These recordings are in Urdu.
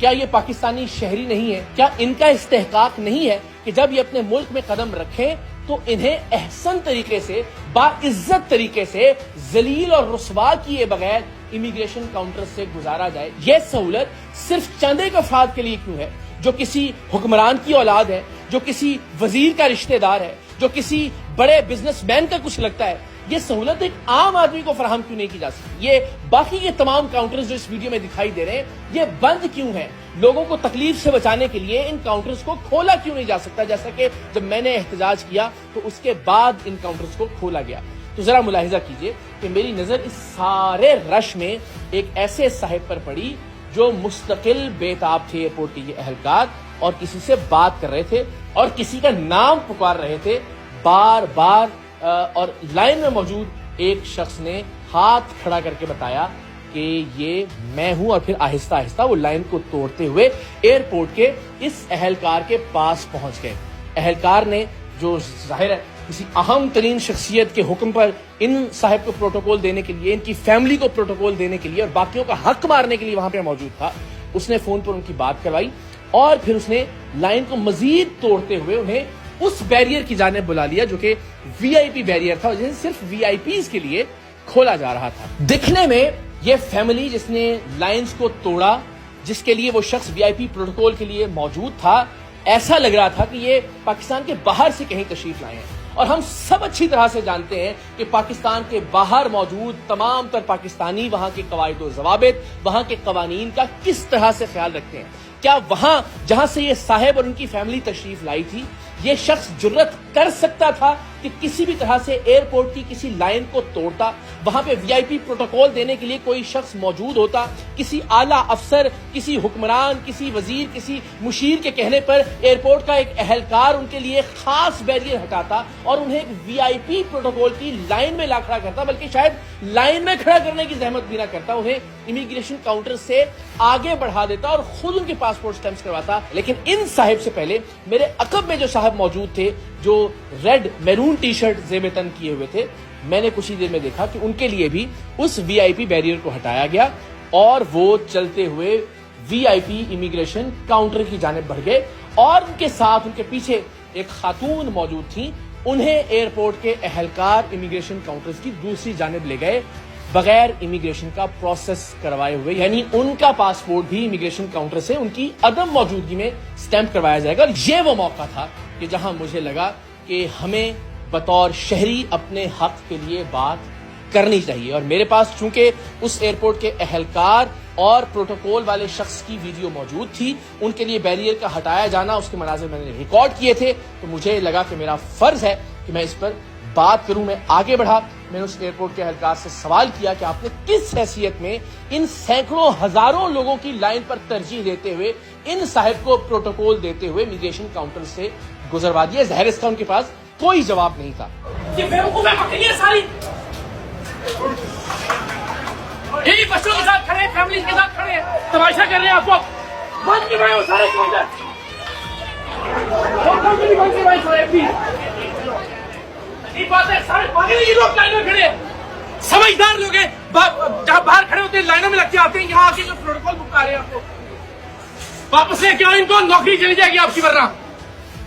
کیا یہ پاکستانی شہری نہیں ہے؟ کیا ان کا استحقاق نہیں ہے کہ جب یہ اپنے ملک میں قدم رکھیں تو انہیں احسن طریقے سے، باعزت طریقے سے، ذلیل اور رسوا کیے بغیر امیگریشن کاؤنٹر سے گزارا جائے؟ یہ سہولت صرف چند ایک افراد کے لیے کیوں ہے جو کسی حکمران کی اولاد ہے، جو کسی وزیر کا رشتہ دار ہے، جو کسی بڑے بزنس مین کا کچھ لگتا ہے؟ یہ سہولت ایک عام آدمی کو فراہم کیوں نہیں کی جا سکتی؟ یہ باقی کے تمام کاؤنٹرز جو اس ویڈیو میں دکھائی دے رہے ہیں یہ بند کیوں ہیں؟ لوگوں کو تکلیف سے بچانے کے لیے ان کاؤنٹرز کو کھولا کیوں نہیں جا سکتا؟ جیسا کہ جب میں نے احتجاج کیا تو اس کے بعد ان کاؤنٹرز کو کھولا گیا۔ تو ذرا ملاحظہ کیجئے کہ میری نظر اس سارے رش میں ایک ایسے صاحب پر پڑی جو مستقل بیتاب تھے ایئرپورٹ کے یہ اہلکار، اور کسی سے بات کر رہے تھے اور کسی کا نام پکار رہے تھے بار بار، اور لائن میں موجود ایک شخص نے ہاتھ کھڑا کر کے بتایا کہ یہ میں ہوں، اور پھر آہستہ آہستہ وہ لائن کو توڑتے ہوئے ایئرپورٹ کے اس اہلکار کے پاس پہنچ گئے۔ اہلکار نے، جو ظاہر ہے کسی اہم ترین شخصیت کے حکم پر ان صاحب کو پروٹوکول دینے کے لیے، ان کی فیملی کو پروٹوکول دینے کے لیے اور باقیوں کا حق مارنے کے لیے وہاں پہ موجود تھا، اس نے فون پر ان کی بات کروائی اور پھر اس نے لائن کو مزید توڑتے ہوئے انہیں اس بیریئر کی جانب بلا لیا جو کہ وی آئی پی بیریئر تھا، جسے صرف وی آئی پیز کے لیے کھولا جا رہا تھا۔ دکھنے میں یہ فیملی جس نے لائنز کو توڑا، جس کے لیے وہ شخص وی آئی پی پروٹوکول کے لیے موجود تھا، ایسا لگ رہا تھا کہ یہ پاکستان کے باہر سے کہیں تشریف لائے ہیں۔ اور ہم سب اچھی طرح سے جانتے ہیں کہ پاکستان کے باہر موجود تمام تر پاکستانی وہاں کے قواعد و ضوابط، وہاں کے قوانین کا کس طرح سے خیال رکھتے ہیں۔ کیا وہاں جہاں سے یہ صاحب اور ان کی فیملی تشریف لائی تھی، یہ شخص جرت کر سکتا تھا کہ کسی بھی طرح سے ایئرپورٹ کی کسی لائن کو توڑتا؟ وہاں پہ وی آئی پی پروٹوکول دینے کے لیے کوئی شخص موجود ہوتا؟ کسی اعلیٰ افسر، کسی حکمران، کسی وزیر، کسی مشیر کے کہنے پر ایئرپورٹ کا ایک اہلکار ان کے لیے خاص بیریئر ہٹاتا اور انہیں ایک وی آئی پی پروٹوکول کی لائن میں لا کھڑا کرتا، بلکہ شاید لائن میں کھڑا کرنے کی زحمت بھی نہ کرتا، انہیں امیگریشن کاؤنٹر سے آگے بڑھا دیتا اور خود ان کے پاسپورٹ سٹیمپس کرواتا۔ لیکن ان صاحب سے پہلے میرے عقب میں جو صاحب موجود تھے، جو ریڈ میرون ٹی شرٹ زیب تن کیے ہوئے تھے، میں نے کچھ ہی دیر میں دیکھا کہ ان کے لیے بھی اس وی آئی پی بیریئر کو ہٹایا گیا اور وہ چلتے ہوئے وی آئی پی امیگریشن کاؤنٹر کی جانب بڑھ گئے، اور ان کے ساتھ ان کے پیچھے ایک خاتون موجود تھیں، انہیں ایئرپورٹ کے اہلکار امیگریشن کاؤنٹرز کی دوسری جانب لے گئے بغیر امیگریشن کا پروسیس کروائے ہوئے، یعنی ان کا پاسپورٹ بھی امیگریشن کاؤنٹر سے ان کی عدم موجودگی میں سٹیمپ کروایا جائے گا۔ یہ وہ موقع تھا کہ جہاں مجھے لگا کہ ہمیں بطور شہری اپنے حق کے لیے بات کرنی چاہیے، اور میرے پاس چونکہ اس ایئرپورٹ کے اہلکار اور پروٹوکول والے شخص کی ویڈیو موجود تھی، ان کے لیے بیریئر کا ہٹایا جانا، اس کے مناظر میں نے ریکارڈ کیے تھے، تو مجھے لگا کہ میرا فرض ہے کہ میں اس پر بات کروں۔ میں آگے بڑھا، میں نے اس ایئرپورٹ کے اہلکار سے سوال کیا کہ آپ نے کس حیثیت میں ان سینکڑوں ہزاروں لوگوں کی لائن پر ترجیح دیتے ہوئے ان صاحب کو پروٹوکول دیتے ہوئے امیگریشن کاؤنٹر سے گزروا دیا؟ ظاہر اس کا ان کے پاس کوئی جواب نہیں تھا۔ یہ بیوقوفیں پکڑی ہیں ساری، یہی بچوں کے ساتھ کھڑے ہیں، فیملی کے ساتھ کھڑے ہیں، تماشا کر رہے ہیں آپ کو بند کی بھائی وہ سارے کاؤنٹر بات ہے، سارے پاگل یہ لوگ لائن میں کھڑے ہیں، سمجھدار لوگ ہیں، جہاں باہر کھڑے ہوتے ہیں لائنوں میں لگ کے آتے ہیں، یہاں آ کے جو پروٹوکول بکا رہے ہیں آپ کو واپس لے کے آؤ، ان کو نوکری چلی جائے گی آپ کی ورنہ۔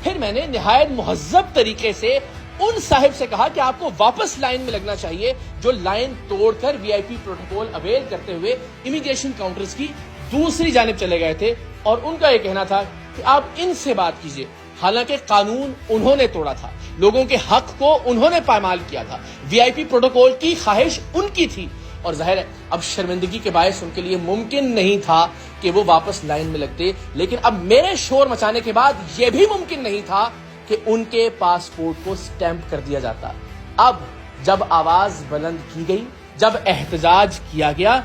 پھر میں نے نہایت مہذب طریقے سے ان صاحب سے کہا کہ آپ کو واپس لائن میں لگنا چاہیے جو لائن توڑ کر وی آئی پی پروٹوکول اویل کرتے ہوئے امیگریشن کاؤنٹرز کی دوسری جانب چلے گئے تھے، اور ان کا یہ کہنا تھا کہ آپ ان سے بات کیجئے۔ حالانکہ قانون انہوں نے توڑا تھا، لوگوں کے حق کو انہوں نے پامال کیا تھا، وی آئی پی پروٹوکول کی خواہش ان کی تھی، اور ظاہر ہے اب شرمندگی کے باعث ان کے لیے ممکن نہیں تھا کہ وہ واپس لائن میں لگتے، لیکن اب میرے شور مچانے کے بعد یہ بھی ممکن نہیں تھا کہ ان کے پاسپورٹ کو سٹیمپ کر دیا جاتا۔ اب جب آواز بلند کی گئی، جب احتجاج کیا گیا،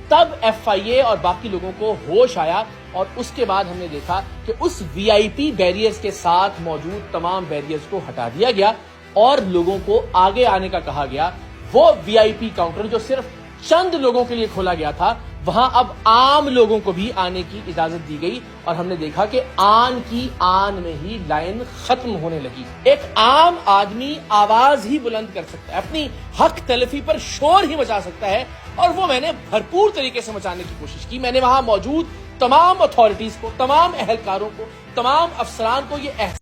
تب ایف آئی اے اور باقی لوگوں کو ہوش آیا، اور اس کے بعد ہم نے دیکھا کہ اس وی آئی پی بیریئرز کے ساتھ موجود تمام بیریئرز کو ہٹا دیا گیا اور لوگوں کو آگے آنے کا کہا گیا۔ وہ وی آئی پی کاؤنٹر جو صرف چند لوگوں کے لیے کھولا گیا تھا، وہاں اب عام لوگوں کو بھی آنے کی اجازت دی گئی، اور ہم نے دیکھا کہ آن کی آن میں ہی لائن ختم ہونے لگی۔ ایک عام آدمی آواز ہی بلند کر سکتا ہے، اپنی حق تلفی پر شور ہی مچا سکتا ہے، اور وہ میں نے بھرپور طریقے سے مچانے کی کوشش کی۔ میں نے وہاں موجود تمام اتھارٹیز کو، تمام اہلکاروں کو، تمام افسران کو یہ